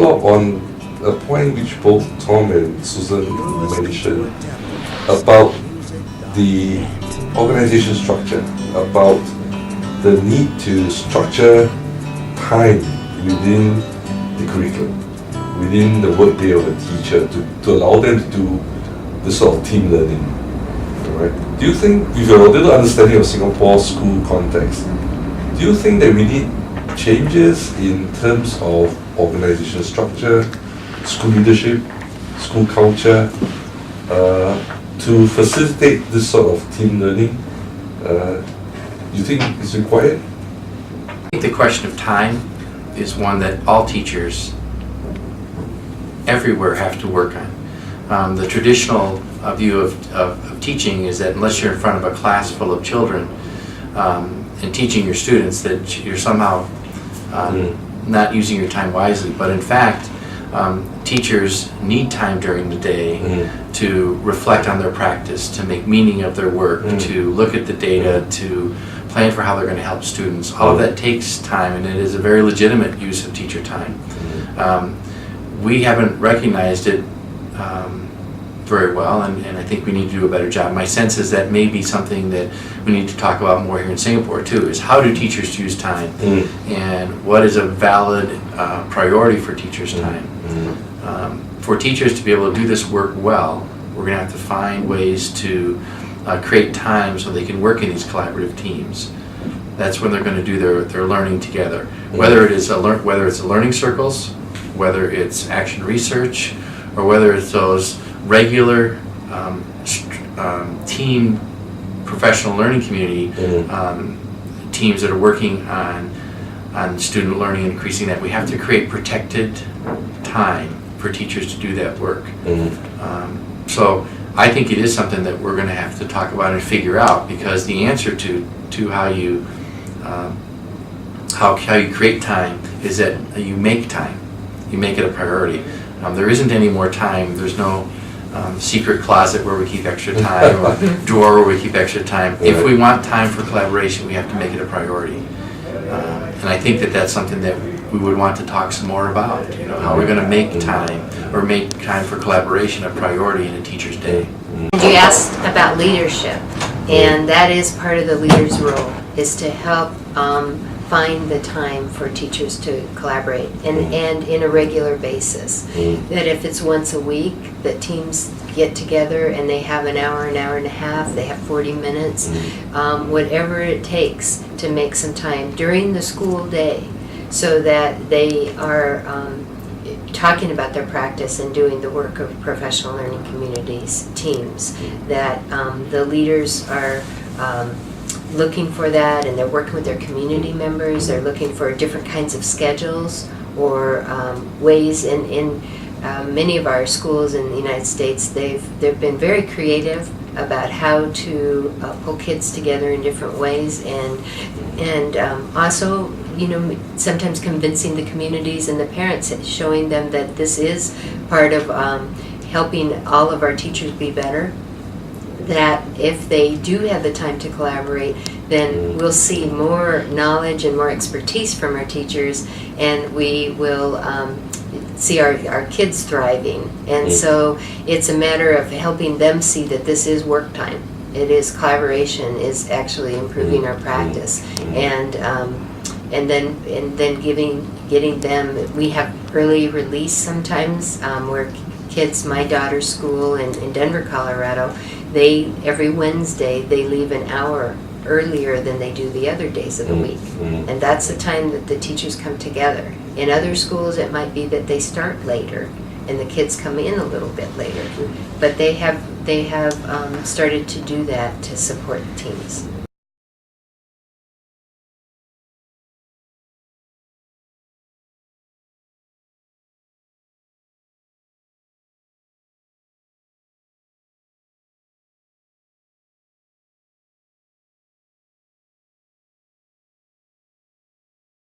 follow up on a point which both Tom and Susan mentioned about the organization structure, about the need to structure time within the curriculum, within the workday of a teacher to allow them to do this sort of team learning. Right? Do you think, with your little understanding of Singapore school context, do you think that we need changes in terms of organizational structure, school leadership, school culture, to facilitate this sort of team learning? You think it's required? I think the question of time is one that all teachers everywhere have to work on. The traditional view of teaching is that unless you're in front of a class full of children and teaching your students, that you're somehow not using your time wisely. But in fact, teachers need time during the day to reflect on their practice, to make meaning of their work, to look at the data, to plan for how they're going to help students. All of that takes time, and it is a very legitimate use of teacher time. We haven't recognized it very well, and I think we need to do a better job. My sense is that may be something that we need to talk about more here in Singapore too, is how do teachers use time, and what is a valid priority for teachers' time. For teachers to be able to do this work well, we're going to have to find ways to create time so they can work in these collaborative teams. That's when they're going to do their learning together. Whether it's learning circles, whether it's action research, or whether it's those regular team professional learning community teams that are working on student learning and increasing that. We have to create protected time for teachers to do that work. So I think it is something that we're going to have to talk about and figure out, because the answer to how you create time is that you make time. You make it a priority. There isn't any more time. There's no secret closet where we keep extra time or drawer where we keep extra time. If we want time for collaboration, we have to make it a priority. And I think that that's something that we would want to talk some more about. You know, how we're going to make time for collaboration a priority in a teacher's day. And you asked about leadership, and that is part of the leader's role, is to help find the time for teachers to collaborate, and in a regular basis. That if it's once a week that teams get together and they have an hour and a half, they have 40 minutes, whatever it takes to make some time during the school day, so that they are talking about their practice and doing the work of professional learning communities, teams, that the leaders are looking for that, and they're working with their community members. They're looking for different kinds of schedules or ways. In many of our schools in the United States, they've been very creative about how to pull kids together in different ways, and also, you know, sometimes convincing the communities and the parents, showing them that this is part of helping all of our teachers be better. That if they do have the time to collaborate, then we'll see more knowledge and more expertise from our teachers, and we will see our kids thriving. And so it's a matter of helping them see that this is work time. It is collaboration is actually improving our practice, and then getting them. We have early release sometimes where kids. My daughter's school in Denver, Colorado. Every Wednesday they leave an hour earlier than they do the other days of the week. And that's the time that the teachers come together. In other schools it might be that they start later and the kids come in a little bit later. But they have started to do that to support the teams.